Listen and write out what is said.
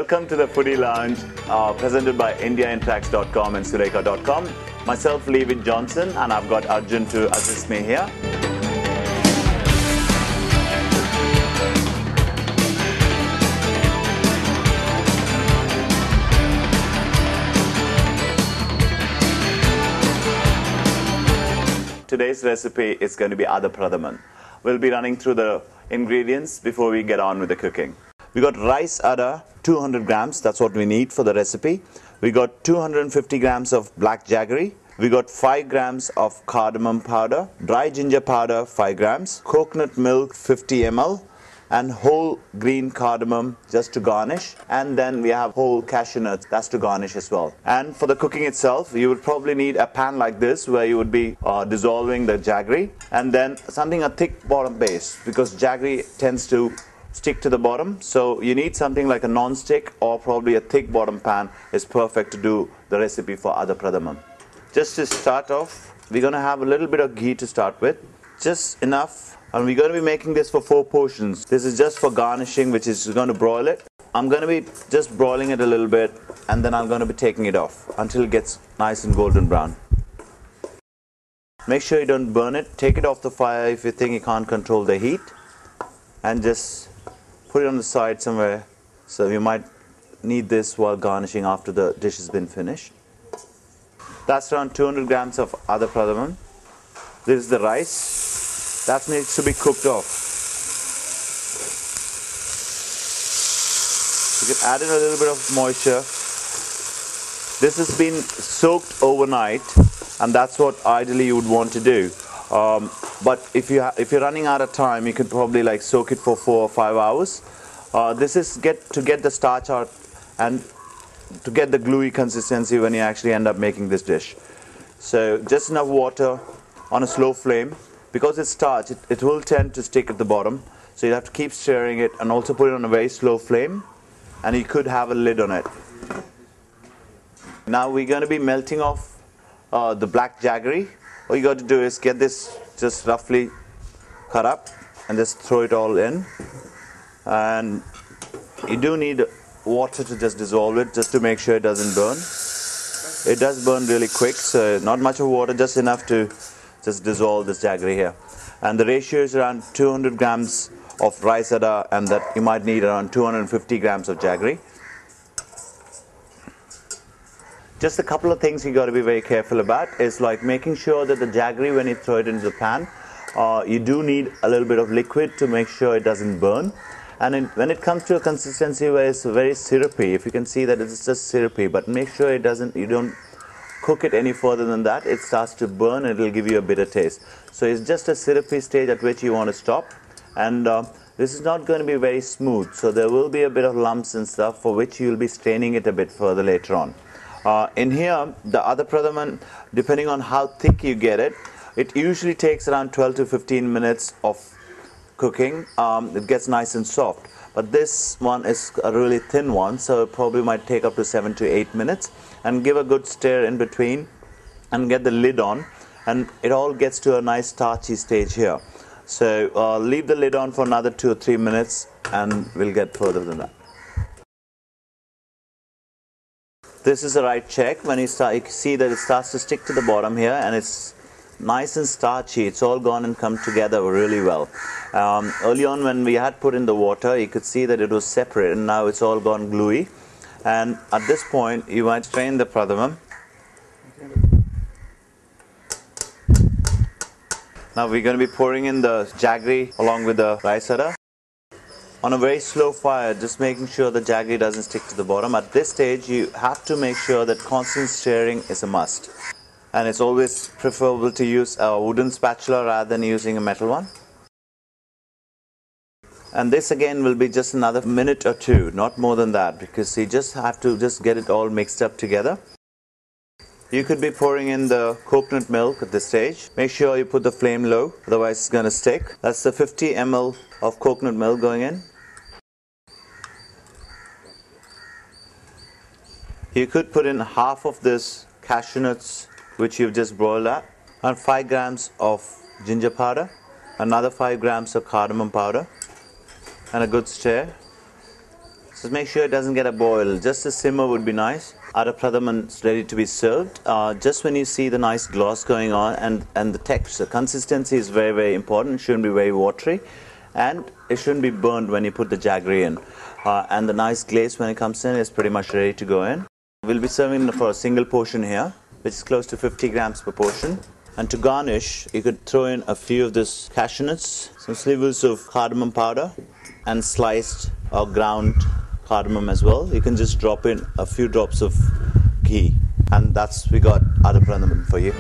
Welcome to the Foodie Lounge, presented by IndiaIntracts.com and Sureka.com. Myself, Levin Johnson, and I've got Arjun to assist me here. Today's recipe is going to be pradaman. We'll be running through the ingredients before we get on with the cooking. We got rice adda, 200 grams, that's what we need for the recipe. We got 250 grams of black jaggery. We got 5 grams of cardamom powder, dry ginger powder 5 grams, coconut milk 50 ml, and whole green cardamom just to garnish. And then we have whole cashew nuts, that's to garnish as well. And for the cooking itself, you would probably need a pan like this where you would be dissolving the jaggery, and then something a thick bottom base, because jaggery tends to stick to the bottom. So you need something like a non-stick or probably a thick bottom pan is perfect to do the recipe for pradaman. Just to start off, we're going to have a little bit of ghee to start with, just enough. And we're going to be making this for 4 portions. This is just for garnishing, which is going to broil it. I'm going to be just broiling it a little bit, and then I'm going to be taking it off until it gets nice and golden brown. Make sure you don't burn it. Take it off the fire if you think you can't control the heat, and just put it on the side somewhere. So you might need this while garnishing after the dish has been finished. That's around 200 grams of pradaman. This is the rice. That needs to be cooked off. You can add in a little bit of moisture. This has been soaked overnight, and that's what ideally you would want to do. But if you're running out of time, you could probably like soak it for 4 or 5 hours. This is to get the starch out and to get the gluey consistency when you actually end up making this dish. So just enough water on a slow flame. Because it's starch, it will tend to stick at the bottom, so you have to keep stirring it and also put it on a very slow flame, and you could have a lid on it. Now we're going to be melting off the black jaggery. All you got to do is get this just roughly cut up and just throw it all in, and you do need water to just dissolve it, just to make sure it doesn't burn. It does burn really quick, so not much of water, just enough to just dissolve this jaggery here. And the ratio is around 200 grams of rice adda, and that you might need around 250 grams of jaggery. Just a couple of things you got to be very careful about is like making sure that the jaggery, when you throw it into the pan, you do need a little bit of liquid to make sure it doesn't burn. And when it comes to a consistency where it's very syrupy, if you can see that it's just syrupy, but make sure you don't cook it any further than that. It starts to burn and it will give you a bitter taste. So it's just a syrupy stage at which you want to stop. And this is not going to be very smooth, so there will be a bit of lumps and stuff, for which you will be straining it a bit further later on. In here, the pradaman, depending on how thick you get it, it usually takes around 12 to 15 minutes of cooking. It gets nice and soft. But this one is a really thin one, so it probably might take up to 7 to 8 minutes. And give a good stir in between and get the lid on, and it all gets to a nice starchy stage here. So leave the lid on for another 2 or 3 minutes, and we'll get further than that. This is the right check. When you can see that it starts to stick to the bottom here, and it's nice and starchy. It's all gone and come together really well. Early on, when we had put in the water, you could see that it was separate, and now it's all gone gluey. And at this point, you might strain the pradaman. Now we're going to be pouring in the jaggery along with the rice adda on a very slow fire, just making sure the jaggery doesn't stick to the bottom. At this stage, you have to make sure that constant stirring is a must. And it's always preferable to use a wooden spatula rather than using a metal one. And this again will be just another minute or 2, not more than that, because you just have to get it all mixed up together. You could be pouring in the coconut milk at this stage. Make sure you put the flame low, otherwise it's going to stick. That's the 50 ml of coconut milk going in. You could put in half of this cashew nuts, which you've just boiled up, and 5 grams of ginger powder, another 5 grams of cardamom powder, and a good stir. So make sure it doesn't get a boil. Just a simmer would be nice. Ada pradaman is ready to be served. Just when you see the nice gloss going on and the texture, consistency is very, very important. It shouldn't be very watery. And it shouldn't be burned when you put the jaggery in. And the nice glaze when it comes in is pretty much ready to go in. We'll be serving for a single portion here, which is close to 50 grams per portion. And to garnish, you could throw in a few of this cashew nuts, some slivers of cardamom powder, and sliced or ground cardamom as well. You can just drop in a few drops of ghee, and we got ada pradaman for you.